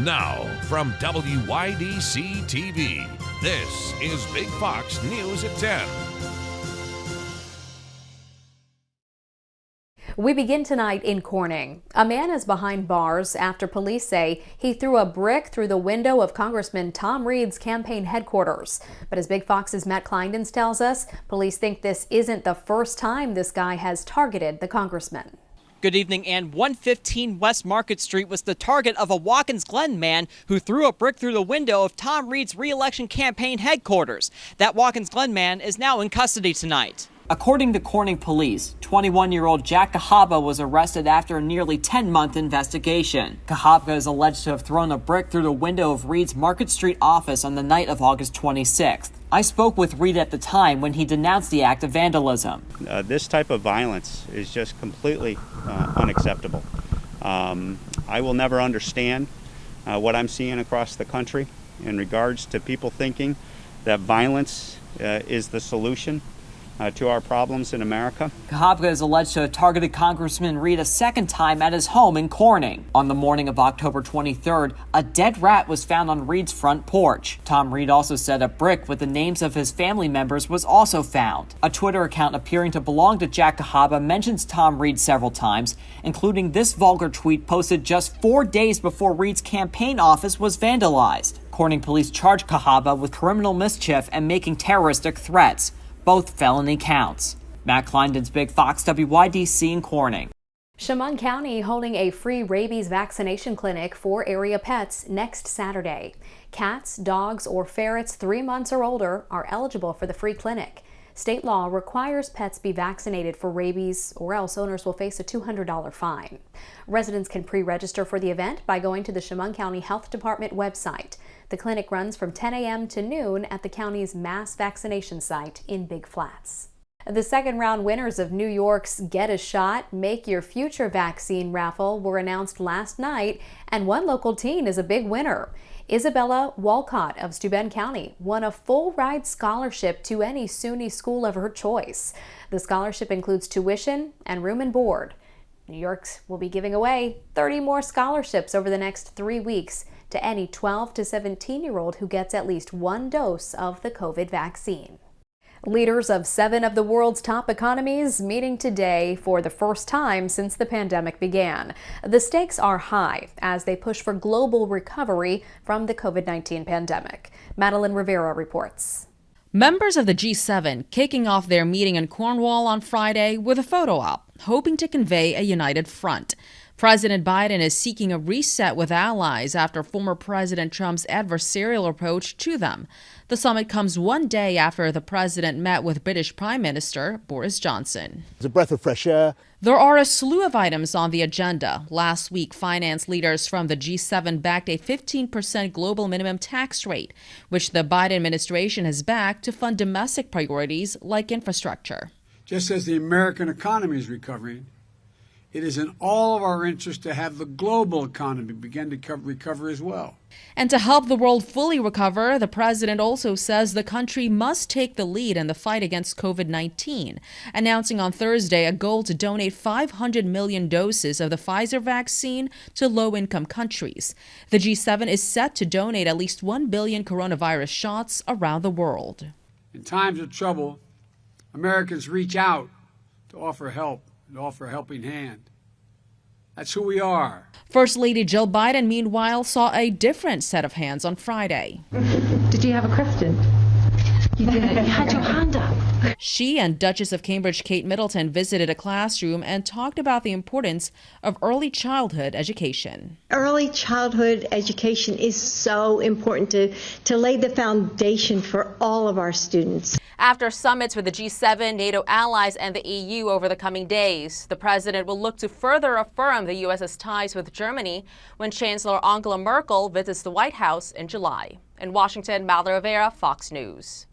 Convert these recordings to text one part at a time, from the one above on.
Now, from WYDC TV, this is Big Fox News at 10. We begin tonight in Corning. A man is behind bars after police say he threw a brick through the window of Congressman Tom Reed's campaign headquarters. But as Big Fox's Matt Kleindens tells us, police think this isn't the first time this guy has targeted the congressman. Good evening, and 115 West Market Street was the target of a Watkins Glen man who threw a brick through the window of Tom Reed's re-election campaign headquarters. That Watkins Glen man is now in custody tonight. According to Corning police, 21-year-old Jack Cahaba was arrested after a nearly 10-month investigation. Cahaba is alleged to have thrown a brick through the window of Reed's Market Street office on the night of August 26th. I spoke with Reed at the time when he denounced the act of vandalism. This type of violence is just completely unacceptable. I will never understand what I'm seeing across the country in regards to people thinking that violence is the solution to our problems in America. Cahaba is alleged to have targeted Congressman Reed a second time at his home in Corning. On the morning of October 23rd, a dead rat was found on Reed's front porch. Tom Reed also said a brick with the names of his family members was also found. A Twitter account appearing to belong to Jack Cahaba mentions Tom Reed several times, including this vulgar tweet posted just 4 days before Reed's campaign office was vandalized. Corning police charged Cahaba with criminal mischief and making terroristic threats, both felony counts. Matt Kleindens, Big Fox, WYDC in Corning. Chemung County holding a free rabies vaccination clinic for area pets next Saturday. Cats, dogs, or ferrets 3 months or older are eligible for the free clinic. State law requires pets be vaccinated for rabies, or else owners will face a $200 fine. Residents can pre-register for the event by going to the Chemung County Health Department website. The clinic runs from 10 a.m. to noon at the county's mass vaccination site in Big Flats. The second round winners of New York's Get a Shot, Make Your Future vaccine raffle were announced last night, and one local teen is a big winner. Isabella Walcott of Steuben County won a full ride scholarship to any SUNY school of her choice. The scholarship includes tuition and room and board. New York will be giving away 30 more scholarships over the next 3 weeks to any 12 to 17-year-old who gets at least one dose of the COVID vaccine. Leaders of 7 of the world's top economies meeting today for the first time since the pandemic began. The stakes are high as they push for global recovery from the COVID-19 pandemic. Madeline Rivera reports. Members of the G7 kicking off their meeting in Cornwall on Friday with a photo op, hoping to convey a united front. President Biden is seeking a reset with allies after former President Trump's adversarial approach to them. The summit comes one day after the president met with British Prime Minister Boris Johnson. It's a breath of fresh air. There are a slew of items on the agenda. Last week, finance leaders from the G7 backed a 15% global minimum tax rate, which the Biden administration has backed to fund domestic priorities like infrastructure. Just as the American economy is recovering, it is in all of our interest to have the global economy begin to recover as well. And to help the world fully recover, the president also says the country must take the lead in the fight against COVID-19, announcing on Thursday a goal to donate 500 million doses of the Pfizer vaccine to low-income countries. The G7 is set to donate at least 1 billion coronavirus shots around the world. In times of trouble, Americans reach out to offer help and offer a helping hand. That's who we are. First Lady Jill Biden, meanwhile, saw a different set of hands on Friday. Did you have a question? You did. You had your hand up. She and Duchess of Cambridge Kate Middleton visited a classroom and talked about the importance of early childhood education. Early childhood education is so important to lay the foundation for all of our students. After summits with the G7, NATO allies, and the EU over the coming days, the president will look to further affirm the U.S.'s ties with Germany when Chancellor Angela Merkel visits the White House in July. In Washington, Madeline Rivera, Fox News.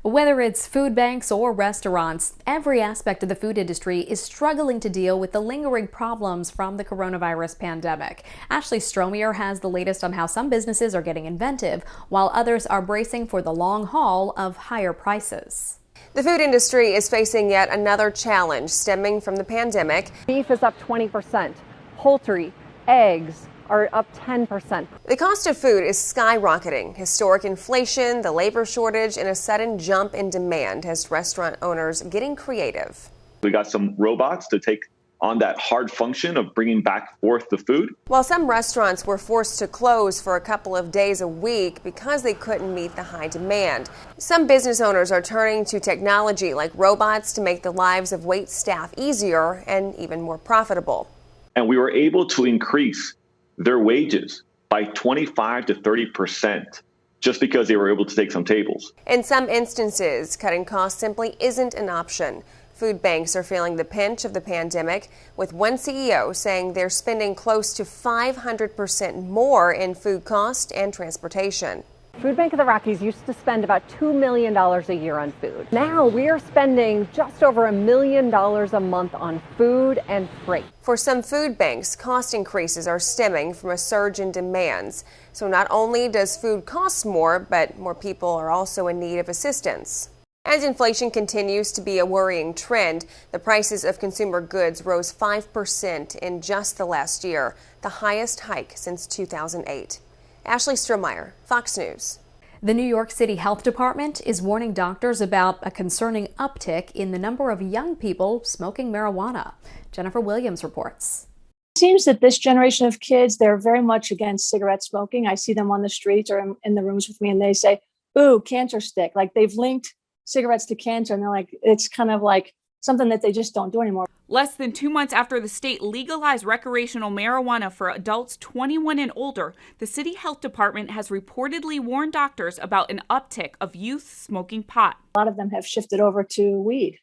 Whether it's food banks or restaurants, every aspect of the food industry is struggling to deal with the lingering problems from the coronavirus pandemic. Ashley Stromier has the latest on how some businesses are getting inventive, while others are bracing for the long haul of higher prices. The food industry is facing yet another challenge stemming from the pandemic. Beef is up 20%. Poultry, eggs are up 10%. The cost of food is skyrocketing. Historic inflation, the labor shortage, and a sudden jump in demand has restaurant owners getting creative. We got some robots to take on that hard function of bringing back forth the food. While some restaurants were forced to close for a couple of days a week because they couldn't meet the high demand, some business owners are turning to technology like robots to make the lives of wait staff easier and even more profitable. And we were able to increase their wages by 25 to 30% just because they were able to take some tables. In some instances, cutting costs simply isn't an option. Food banks are feeling the pinch of the pandemic, with one CEO saying they're spending close to 500% more in food cost and transportation. Food Bank of the Rockies used to spend about $2 million a year on food. Now we are spending just over $1 million a month on food and freight. For some food banks, cost increases are stemming from a surge in demands. So not only does food cost more, but more people are also in need of assistance. As inflation continues to be a worrying trend, the prices of consumer goods rose 5% in just the last year, the highest hike since 2008. Ashley Strohmeyer, Fox News. The New York City Health Department is warning doctors about a concerning uptick in the number of young people smoking marijuana. Jennifer Williams reports. It seems that this generation of kids, they're very much against cigarette smoking. I see them on the streets or in the rooms with me and they say, ooh, cancer stick. Like they've linked cigarettes to cancer, and they're like, it's kind of like something that they just don't do anymore. Less than 2 months after the state legalized recreational marijuana for adults 21 and older, the city health department has reportedly warned doctors about an uptick of youth smoking pot. A lot of them have shifted over to weed,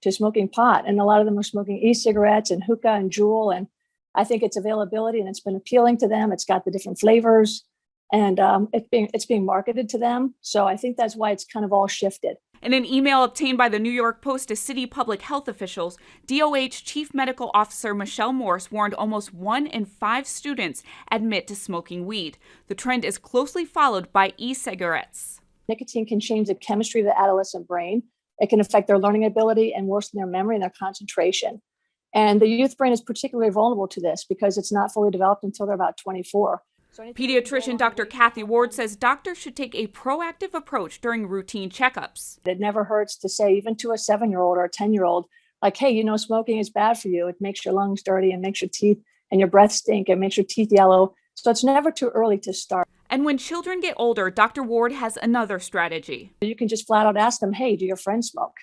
to smoking pot, and a lot of them are smoking e-cigarettes and hookah and Juul, and I think its availability and it's been appealing to them. It's got the different flavors, and it's being marketed to them. So I think that's why it's kind of all shifted. In an email obtained by the New York Post to city public health officials, DOH Chief Medical Officer Michelle Morse warned almost 1 in 5 students admit to smoking weed. The trend is closely followed by e-cigarettes. Nicotine can change the chemistry of the adolescent brain. It can affect their learning ability and worsen their memory and their concentration. And the youth brain is particularly vulnerable to this because it's not fully developed until they're about 24. Pediatrician Dr. Kathy Ward says doctors should take a proactive approach during routine checkups. It never hurts to say, even to a 7-year-old or a 10-year-old, like, hey, you know, smoking is bad for you. It makes your lungs dirty and makes your teeth and your breath stink and makes your teeth yellow. So it's never too early to start. And when children get older, Dr. Ward has another strategy. You can just flat out ask them, hey, do your friends smoke?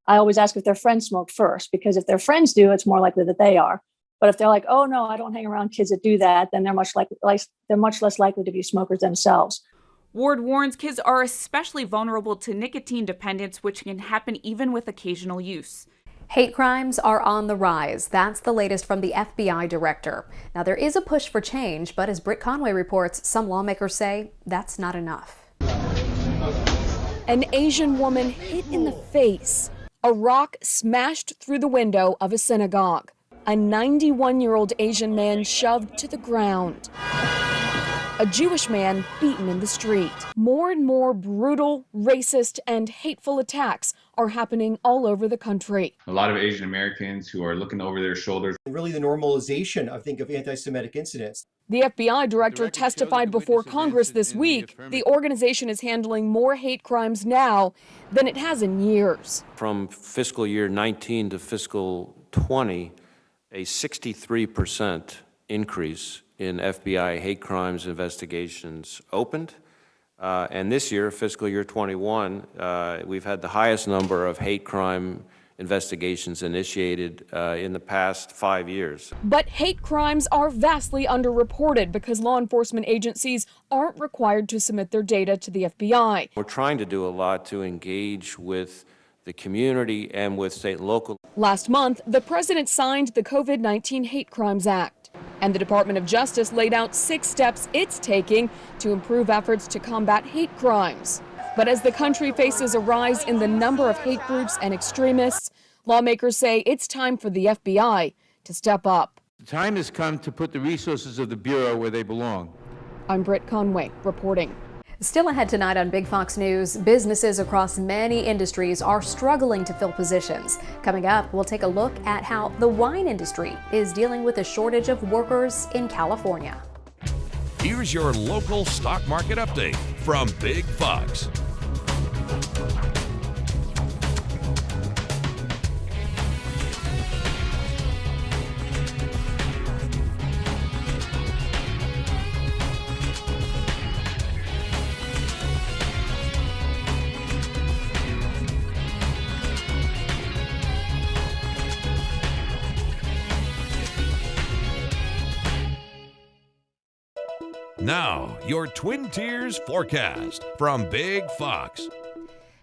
I always ask if their friends smoke first, because if their friends do, it's more likely that they are. But if they're like, oh, no, I don't hang around kids that do that, then they're much less likely to be smokers themselves. Ward warns kids are especially vulnerable to nicotine dependence, which can happen even with occasional use. Hate crimes are on the rise. That's the latest from the FBI director. Now, there is a push for change, but as Britt Conway reports, some lawmakers say that's not enough. An Asian woman hit in the face. A rock smashed through the window of a synagogue. A 91-year-old Asian man shoved to the ground. A Jewish man beaten in the street. More and more brutal, racist, and hateful attacks are happening all over the country. A lot of Asian Americans who are looking over their shoulders. Really the normalization, I think, of anti-Semitic incidents. The FBI director testified before Congress this week. The organization is handling more hate crimes now than it has in years. From fiscal year 19 to fiscal 20, a 63% increase in FBI hate crimes investigations opened. And this year, fiscal year 21, we've had the highest number of hate crime investigations initiated in the past 5 years. But hate crimes are vastly underreported because law enforcement agencies aren't required to submit their data to the FBI. We're trying to do a lot to engage with the community and with state and local. Last month, the president signed the COVID-19 Hate Crimes Act, and the Department of Justice laid out 6 steps it's taking to improve efforts to combat hate crimes. But as the country faces a rise in the number of hate groups and extremists, lawmakers say it's time for the FBI to step up. The time has come to put the resources of the Bureau where they belong. I'm Britt Conway reporting. Still ahead tonight on Big Fox News, businesses across many industries are struggling to fill positions. Coming up, we'll take a look at how the wine industry is dealing with a shortage of workers in California. here's your local stock market update from Big Fox. Now, your Twin Tiers forecast from Big Fox.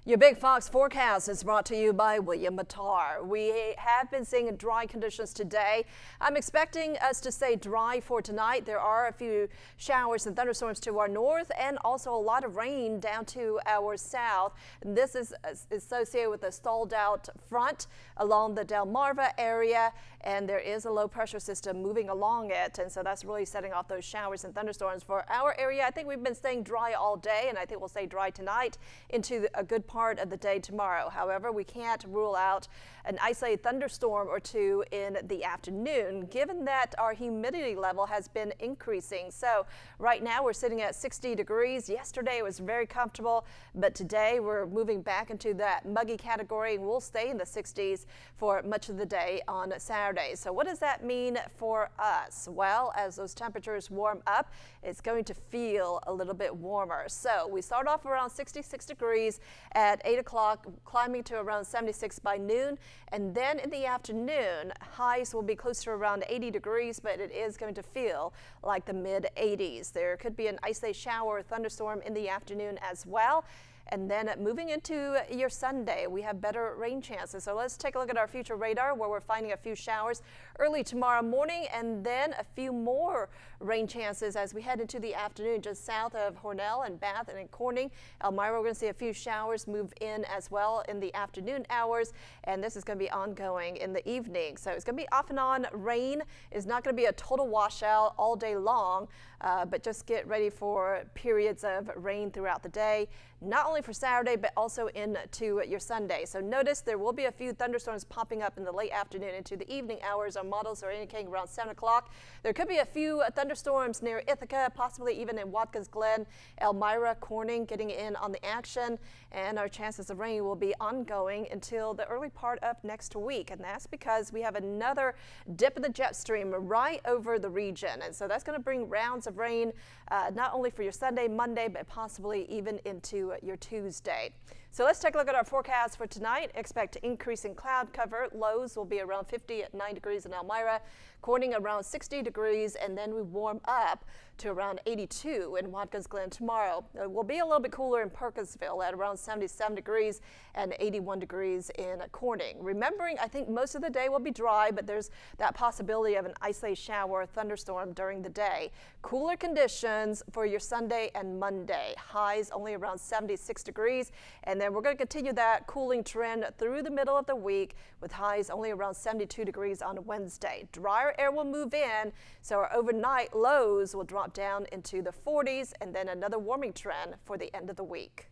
Your Big Fox forecast is brought to you by William Mattar. We have been seeing dry conditions today. I'm expecting us to stay dry for tonight. There are a few showers and thunderstorms to our north and also a lot of rain down to our south. This is associated with a stalled out front along the Delmarva area, and there is a low pressure system moving along it, and so that's really setting off those showers and thunderstorms for our area. I think we've been staying dry all day, and I think we'll stay dry tonight into a good part of the day tomorrow. However, we can't rule out an isolated thunderstorm or two in the afternoon, given that our humidity level has been increasing. So right now we're sitting at 60 degrees. Yesterday it was very comfortable, but today we're moving back into that muggy category, and we'll stay in the 60s for much of the day on Saturday. So what does that mean for us? Well, as those temperatures warm up, it's going to feel a little bit warmer. So we start off around 66 degrees at 8 o'clock, climbing to around 76 by noon. And then in the afternoon, highs will be close to around 80 degrees, but it is going to feel like the mid 80s. There could be an isolated shower or thunderstorm in the afternoon as well. And then moving into your Sunday, we have better rain chances. So let's take a look at our future radar, where we're finding a few showers early tomorrow morning, and then a few more rain chances as we head into the afternoon just south of Hornell and Bath and in Corning. Elmira, we're going to see a few showers move in as well in the afternoon hours, and this is going to be ongoing in the evening. So it's going to be off and on rain. It's not going to be a total washout all day long, but just get ready for periods of rain throughout the day, not only for Saturday, but also into your Sunday. So notice there will be a few thunderstorms popping up in the late afternoon into the evening hours. Our models are indicating around 7 o'clock. There could be a few thunderstorms near Ithaca, possibly even in Watkins Glen, Elmira, Corning getting in on the action, and our chances of rain will be ongoing until the early part of next week. And that's because we have another dip in the jet stream right over the region. And so that's going to bring rounds of rain, not only for your Sunday, Monday, but possibly even into your Tuesday. So let's take a look at our forecast for tonight. Expect increasing cloud cover. Lows will be around 50 at 9 degrees in Elmira, Corning around 60 degrees, and then we warm up to around 82 in Watkins Glen tomorrow. It will be a little bit cooler in Perkinsville at around 77 degrees and 81 degrees in Corning. Remembering, I think most of the day will be dry, but there's that possibility of an isolated shower or thunderstorm during the day. Cooler conditions for your Sunday and Monday. Highs only around 76 degrees, and then we're going to continue that cooling trend through the middle of the week with highs only around 72 degrees on Wednesday. Drier air will move in, so our overnight lows will drop down into the 40s, and then another warming trend for the end of the week.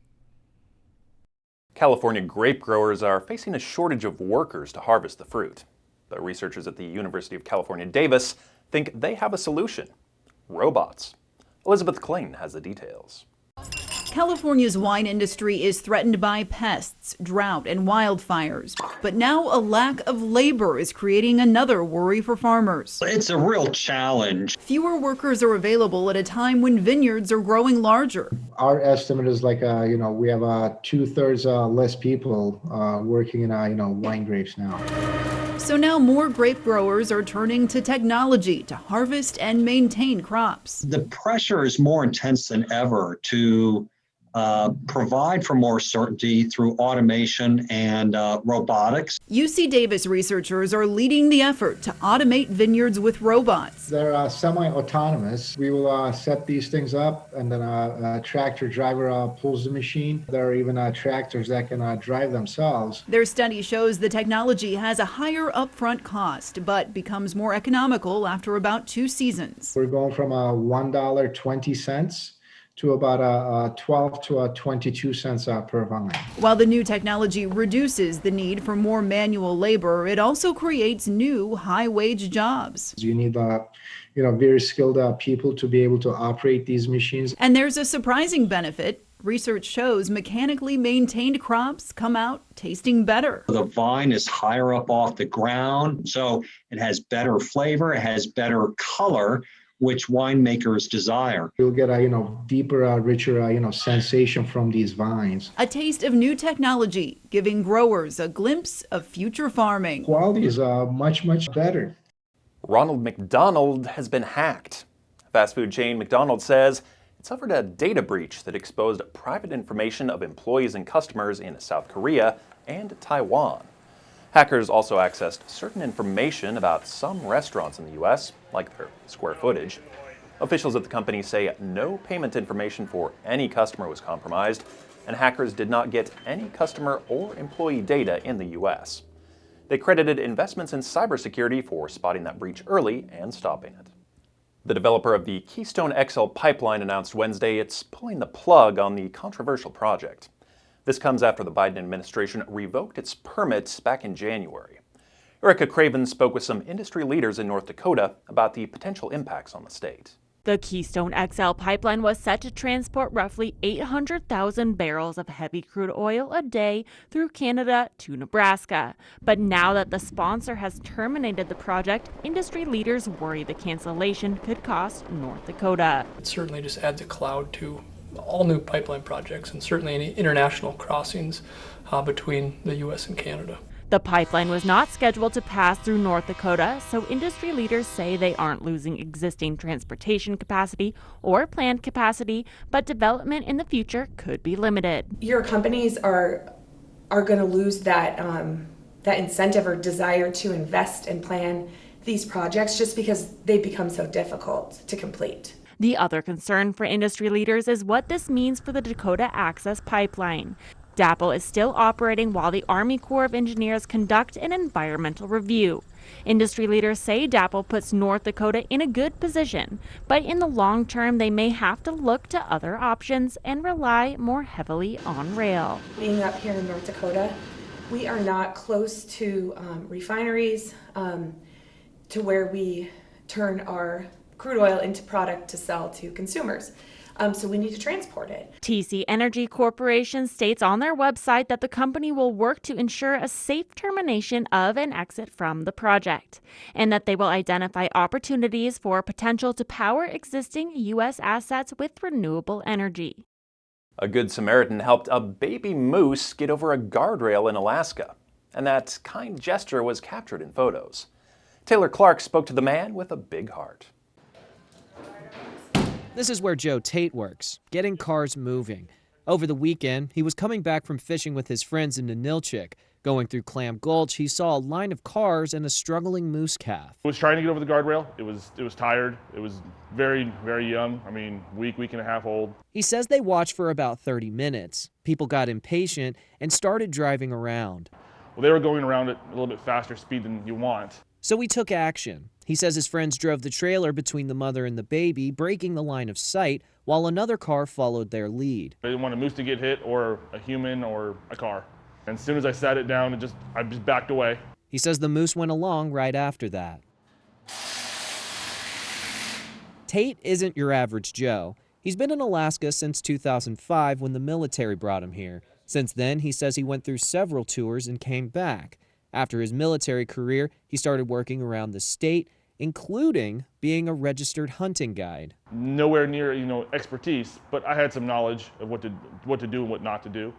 California grape growers are facing a shortage of workers to harvest the fruit. But researchers at the University of California, Davis think they have a solution: robots. Elizabeth Clayton has the details. California's wine industry is threatened by pests, drought, and wildfires. But now a lack of labor is creating another worry for farmers. It's a real challenge. Fewer workers are available at a time when vineyards are growing larger. Our estimate is like, we have 2/3 less people working in, wine grapes now. So now more grape growers are turning to technology to harvest and maintain crops. The pressure is more intense than ever to provide for more certainty through automation and robotics. UC Davis researchers are leading the effort to automate vineyards with robots. They're semi-autonomous. We will set these things up, and then a tractor driver pulls the machine. There are even tractors that can drive themselves. Their study shows the technology has a higher upfront cost, but becomes more economical after about 2 seasons. We're going from $1.20 to about 12 to 22 cents per vine. While the new technology reduces the need for more manual labor, it also creates new high-wage jobs. You need very skilled people to be able to operate these machines. And there's a surprising benefit. Research shows mechanically maintained crops come out tasting better. The vine is higher up off the ground, so it has better flavor, it has better color, which winemakers desire. You'll get a deeper, richer, sensation from these vines. A taste of new technology, giving growers a glimpse of future farming. Quality is much, much better. Ronald McDonald has been hacked. Fast food chain McDonald's says it suffered a data breach that exposed private information of employees and customers in South Korea and Taiwan. Hackers also accessed certain information about some restaurants in the U.S., like their square footage. Officials at the company say no payment information for any customer was compromised, and hackers did not get any customer or employee data in the U.S. They credited investments in cybersecurity for spotting that breach early and stopping it. The developer of the Keystone XL pipeline announced Wednesday it's pulling the plug on the controversial project. This comes after the Biden administration revoked its permits back in January. Erica Craven spoke with some industry leaders in North Dakota about the potential impacts on the state. The Keystone XL pipeline was set to transport roughly 800,000 barrels of heavy crude oil a day through Canada to Nebraska. But now that the sponsor has terminated the project, industry leaders worry the cancellation could cost North Dakota. It certainly just adds a cloud to all new pipeline projects and certainly any international crossings between the U.S. and Canada. The pipeline was not scheduled to pass through North Dakota, so industry leaders say they aren't losing existing transportation capacity or planned capacity, but development in the future could be limited. Your companies are going to lose that incentive or desire to invest and plan these projects just because they become so difficult to complete. The other concern for industry leaders is what this means for the Dakota Access Pipeline. DAPL is still operating while the Army Corps of Engineers conduct an environmental review. Industry leaders say DAPL puts North Dakota in a good position, but in the long term they may have to look to other options and rely more heavily on rail. Being up here in North Dakota, we are not close to refineries to where we turn our crude oil into product to sell to consumers. So we need to transport it. TC Energy Corporation states on their website that the company will work to ensure a safe termination of an exit from the project, and that they will identify opportunities for potential to power existing U.S. assets with renewable energy. A Good Samaritan helped a baby moose get over a guardrail in Alaska, and that kind gesture was captured in photos. Taylor Clark spoke to the man with a big heart. This is where Joe Tate works, getting cars moving. Over the weekend, he was coming back from fishing with his friends in Ninilchik. Going through Clam Gulch, he saw a line of cars and a struggling moose calf. I was trying to get over the guardrail. It was tired. It was very, very young. Week and a half old. He says they watched for about 30 minutes. People got impatient and started driving around. Well, they were going around at a little bit faster speed than you want. So he took action. He says his friends drove the trailer between the mother and the baby, breaking the line of sight, while another car followed their lead. I didn't want a moose to get hit or a human or a car. And as soon as I sat it down, I just backed away. He says the moose went along right after that. Tate isn't your average Joe. He's been in Alaska since 2005 when the military brought him here. Since then, he says he went through several tours and came back. After his military career, he started working around the state, including being a registered hunting guide. Nowhere near, expertise, but I had some knowledge of what to do and what not to do,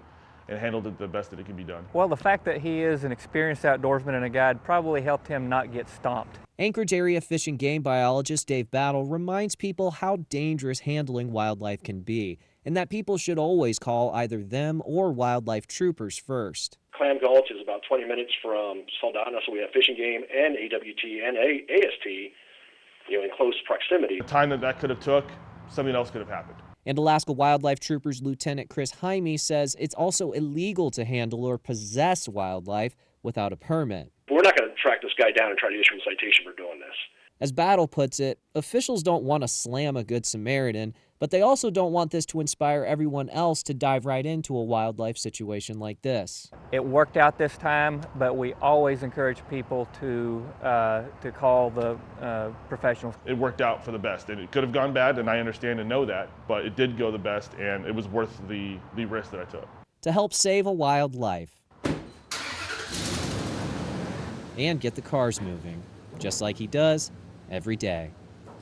and handled it the best that it could be done. Well, the fact that he is an experienced outdoorsman and a guide probably helped him not get stomped. Anchorage area fish and game biologist Dave Battle reminds people how dangerous handling wildlife can be, and that people should always call either them or wildlife troopers first. Clam Gulch is about 20 minutes from Saldana, so we have fishing game and AWT and AST, in close proximity. The time that could have took, something else could have happened. And Alaska Wildlife Troopers Lieutenant Chris Jaime says it's also illegal to handle or possess wildlife without a permit. We're not going to track this guy down and try to issue a citation for doing this. As Battle puts it, officials don't want to slam a Good Samaritan, But they also don't want this to inspire everyone else to dive right into a wildlife situation like this. It worked out this time, but we always encourage people to call the professionals. It worked out for the best, and it could have gone bad, and I understand and know that, but it did go the best, and it was worth the risk that I took. To help save a wildlife and get the cars moving, just like he does every day.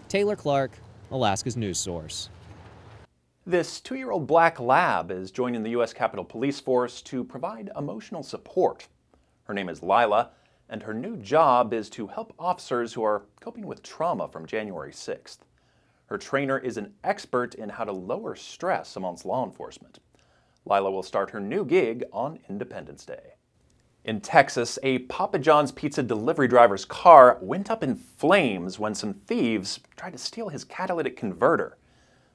Taylor Clark, Alaska's news source. This 2-year-old black lab is joining the U.S. Capitol Police Force to provide emotional support. Her name is Lila, and her new job is to help officers who are coping with trauma from January 6th. Her trainer is an expert in how to lower stress amongst law enforcement. Lila will start her new gig on Independence Day. In Texas, a Papa John's pizza delivery driver's car went up in flames when some thieves tried to steal his catalytic converter.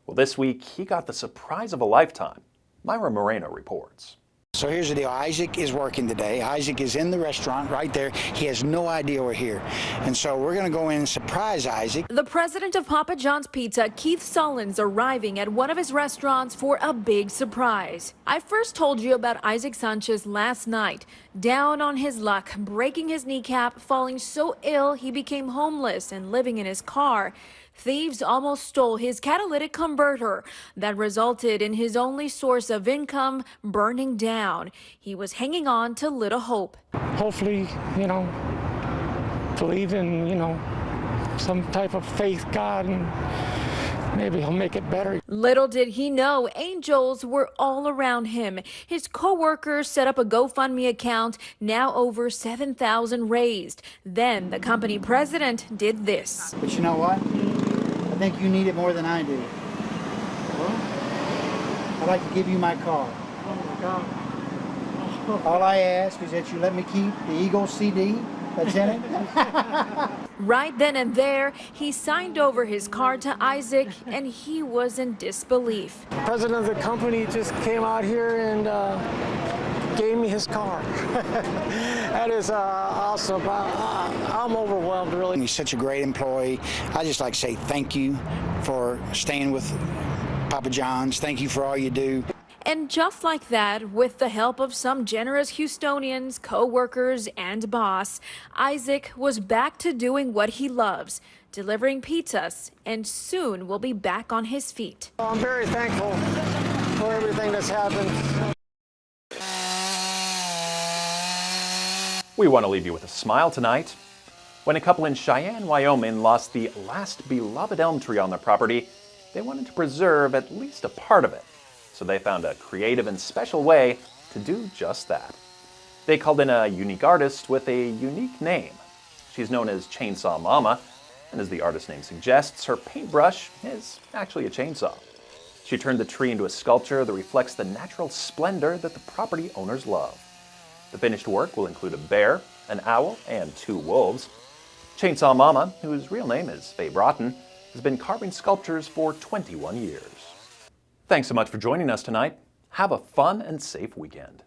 Well, this week, he got the surprise of a lifetime. Myra Moreno reports. So here's the deal. Isaac is working today. Isaac is in the restaurant right there. He has no idea we're here. And so we're going to go in and surprise Isaac. The president of Papa John's Pizza, Keith Sullins, arriving at one of his restaurants for a big surprise. I first told you about Isaac Sanchez last night. Down on his luck, breaking his kneecap, falling so ill he became homeless and living in his car. Thieves almost stole his catalytic converter that resulted in his only source of income burning down. He was hanging on to little hope. Hopefully, believe in, some type of faith, God, and maybe he'll make it better. Little did he know, angels were all around him. His co-workers set up a GoFundMe account, now over 7,000 raised. Then the company president did this. But you know what? I think you need it more than I do. Well, I'd like to give you my car. Oh my God. All I ask is that you let me keep the Eagle CD that's in it. Right then and there, he signed over his car to Isaac, and he was in disbelief. The president of the company just came out here and gave me his car. That is awesome. I'm overwhelmed, really. He's such a great employee. I just like to say thank you for staying with Papa John's. Thank you for all you do. And just like that, with the help of some generous Houstonians, co-workers, and boss, Isaac was back to doing what he loves, delivering pizzas, and soon will be back on his feet. I'm very thankful for everything that's happened. We want to leave you with a smile tonight. When a couple in Cheyenne, Wyoming lost the last beloved elm tree on their property, they wanted to preserve at least a part of it. So they found a creative and special way to do just that. They called in a unique artist with a unique name. She's known as Chainsaw Mama, and as the artist name suggests, her paintbrush is actually a chainsaw. She turned the tree into a sculpture that reflects the natural splendor that the property owners love. The finished work will include a bear, an owl, and 2 wolves. Chainsaw Mama, whose real name is Faye Broughton, has been carving sculptures for 21 years. Thanks so much for joining us tonight. Have a fun and safe weekend.